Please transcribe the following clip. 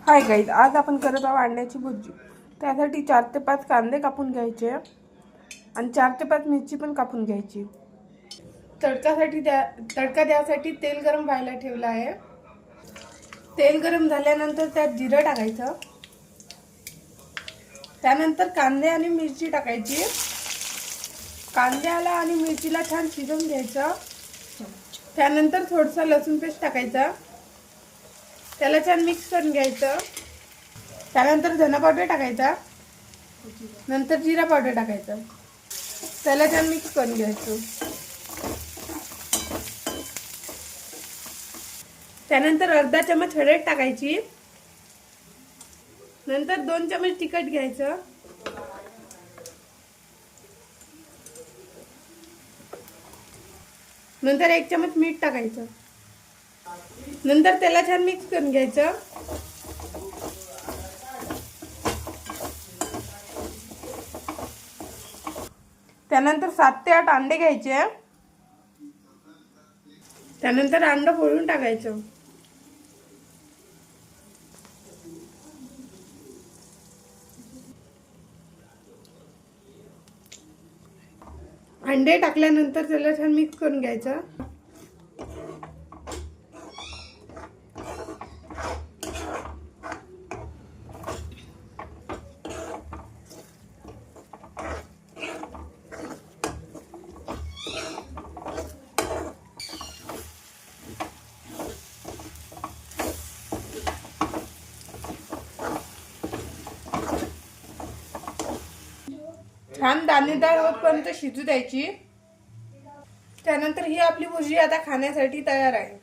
Hi guys, आज आपण करत आहोत अंड्याची भुर्जी। त्यासाठी 4 ते 5 कांदे कापून घ्यायचे आणि 4 ते 5 मिरची पण कापून घ्यायची। तडका द्यासाठी तेल गरम व्हायला ठेवलं आहे। तेल गरम झाल्यानंतर त्यात जिरं टाकायचं, त्यानंतर कांदे आणि मिरची टाकायची। कांद्याला आणि मिरचीला छान शिजवून घ्यायचं। त्यानंतर थोडंसं लसूण पेस्ट टाकायचं, त्याला छान मिक्स करून घ्यायचं। त्यानंतर धना पावडर टाकायचा, नंतर जिरा पावडर टाकायचा, त्याला छान मिक्स करून घ्यायचं। त्यानंतर अर्धा चमच हळद टाकायची, नंतर 2 चमच तिखट घ्यायचं, नंतर 1 चमच मीठ टाकायचं, नंतर त्याला छान मिक्स करून घ्यायचं। त्यानंतर 7 ते 8 अंडे घ्यायचे, त्यानंतर अंडं फोडून टाकायचं। अंडे टाकल्यानंतर त्याला छान मिक्स करून घ्यायचं। छान दाणेदार होईपर्यंत शिजू द्यायची। त्यानंतर ही आपली भुर्जी आता खाण्यासाठी तयार आहे।